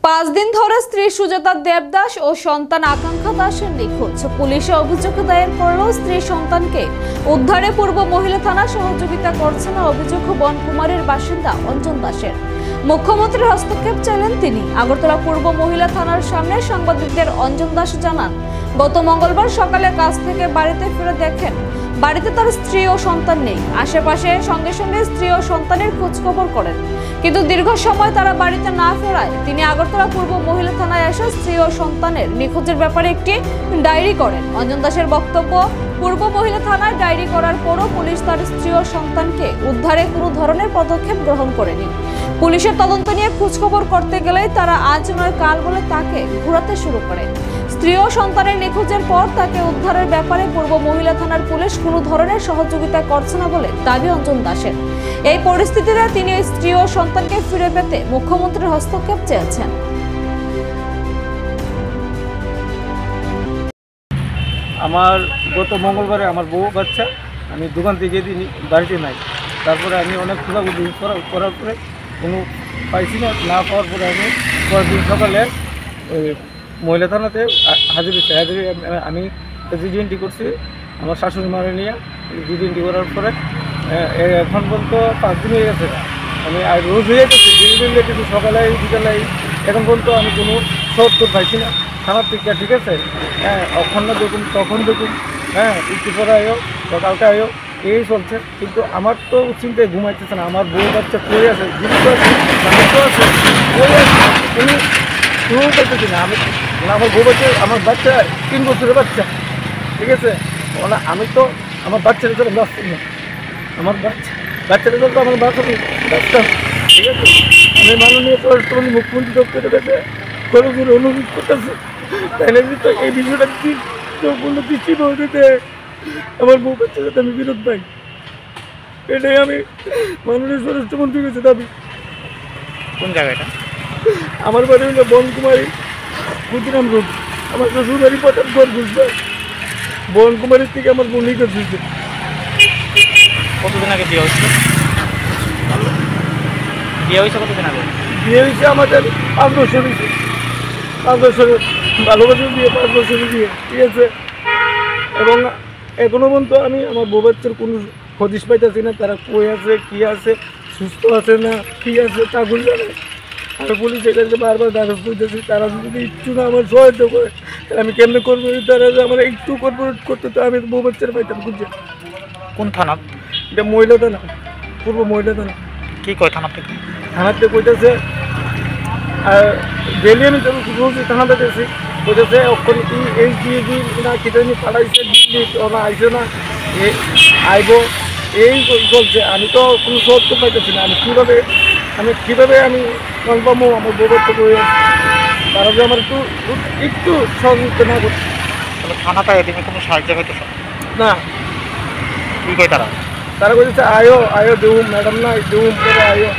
5 দিন ধরে স্ত্রী সুজাতা দেবদাস ও সন্তান আকাঙ্ক্ষা দাসের নিখোঁজ। পুলিশে অভিযোগ দায়ের করলেও স্ত্রী সন্তানকে উদ্ধারে পূর্ব মহিলা থানা সহযোগিতা করছে না অভিযোগ বনকুমারীর বাসিন্দা অঞ্জন দাসের। মুখ্যমন্ত্রীর হস্তক্ষেপ চাইলেন তিনি। আগরতলা পূর্ব মহিলা থানার সামনে সাংবাদিকদের অঞ্জন দাস জানান, গত মঙ্গলবার সকালে কাজ থেকে বাড়িতে ফিরে দেখেন বাড়িতে তার স্ত্রী ও সন্তান নেই। আশেপাশে সঙ্গে সঙ্গে স্ত্রী ও সন্তানের খোঁজখবর করেন, কিন্তু দীর্ঘ সময় তারা বাড়িতে না ফেরায় তিনি আগরতলা পূর্ব মহিলা থানায় এসে স্ত্রী ও সন্তানের নিখোঁজের ব্যাপারে একটি ডায়েরি করেন। অঞ্জন দাসের বক্তব্য, পূর্ব মহিলা থানায় ডায়েরি করার পরও পুলিশ তার স্ত্রী ও সন্তানকে উদ্ধারে কোনো ধরনের পদক্ষেপ গ্রহণ করেনি। পুলিশের তদন্ত নিয়ে খোঁজখবর করতে গেলেই তারা আজ নয় কাল বলে তাকে ঘোরাতে শুরু করে। স্ত্রী ও সন্তানের নিখোঁজের পর তাকে উদ্ধারের ব্যাপারে পূর্ব মহিলা থানার পুলিশ কোনো ধরনের সহযোগিতা করছে না বলে দাবি অঞ্জন দাসের। এই পরিস্থিতিতে তিনি স্ত্রী ও সন্তানকে ফিরে পেতে মুখ্যমন্ত্রীর হস্তক্ষেপ চেয়েছেন। আমার গত মঙ্গলবারে আমার বউ বাচ্চা আমি দোকান থেকে দিন বাড়িতে নাই। তারপরে আমি অনেক খোঁজাখুঁজি করার পরে কোনো পাইছি না পাওয়ার পরে আমি পরদিন সকালে ওই মহিলা থানাতে হাজির হচ্ছে। আমি জিডিএনটি করছি আমার শাশুড়ি মারে নিয়ে। জিডিএনটি করার পরে এখন পর্যন্ত 5 দিন হয়ে গেছে। আমি রোজ হয়ে গেছি দিনে কিন্তু সকালে বিকালে এখন পর্যন্ত আমি কোনো সত্তর পাইছি না থানার থেকে। ঠিক আছে, হ্যাঁ, অখন না দেখুন তখন দেখুন, হ্যাঁ, একটু পরে আয়ো বা কালকে আয়ো, এই চলছে। কিন্তু আমার তো চিন্তায় ঘুমাইতেছে না। আমার বউ বাচ্চা পড়ে আছে, জীবিত আছে, মানুষ আছে, পড়ে আছে, কোনো করতেছি না। আমার বউ বাচ্চা, আমার বাচ্চা 3 বছরের বাচ্চা। ঠিক আছে, আমি তো আমার বাচ্চার জন্য ব্যস্ত না। আমার বাচ্চাটা তো আমার বাচ্চা। ঠিক আছে, আমি মাননীয় পররাষ্ট্রমন্ত্রী মুখ্যমন্ত্রী দপ্তরের কাছে করে অনুরোধ করতেছি, তাহলে তো এই বিষয়টা কোনো দৃষ্টি দিতে আমার বউ বাচ্চার সাথে আমি বিরোধ পাই। এটাই আমি মাননীয় স্বরাষ্ট্রমন্ত্রীর কাছে দাবি। কোন জায়গাটা? আমার বাড়ি হলো বনকুমারী, ক্ষুদিরাম রোড। আমার শ্বশুর বাড়ি পটানগড় বুঝবেন। বনকুমারীর থেকে আমার বোন নিখোঁজ হয়েছে। কতদিন আগে বিয়ে হয়েছে? বিয়ে হয়েছে কতদিন আগে? বিয়ে হয়েছে আমাদের 5 বছর হয়েছে। 5 বছরের ভালোবাসার বিয়ে, 5 বছরের বিয়ে। ঠিক আছে, এবং এখনো পর্যন্ত আমি আমার বউ বাচ্চার কোনো হদিশ পাইতেছি না। তারা কই আছে, কী আছে, সুস্থ আছে না কী আছে তা বুঝবে না। আমি পুলিশের কাছে বারবার দ্বারস্থ করতেছি, তারা যদি একটু না আমার সহায়তা করে তাহলে আমি কেমনে করবো। তারা আমার একটু কর্পোরেট করতে তো আমি বউ বাচ্চারা পাইতাম। বুঝছে কোন থানা? এটা মহিলা থানা, পূর্ব মহিলা থানা। কী কয় থানা থেকে? থানাতে কইতেছে, ডেলি আমি রোজ থানাতে গেছি, কইতেছে ওখানে কি এই দিয়ে না কেটে নিয়ে পাঠাইছে, দিল্লি ওরা আইসে না, আইব, এই চলছে। আমি তো কোনো সত্য পাইতেছি না। আমি কীভাবে আমি পাবো আমার বউর থেকে হয়ে আছে। তারা যে আমার একটু সহযোগিতা না করছে। তাহলে থানাটা এদিকে কোনো সাহায্য হয়তো না। কী কয় তারা? তারা বলছে আয়ো দেউম ম্যাডাম, না দেউম করে আয়ো।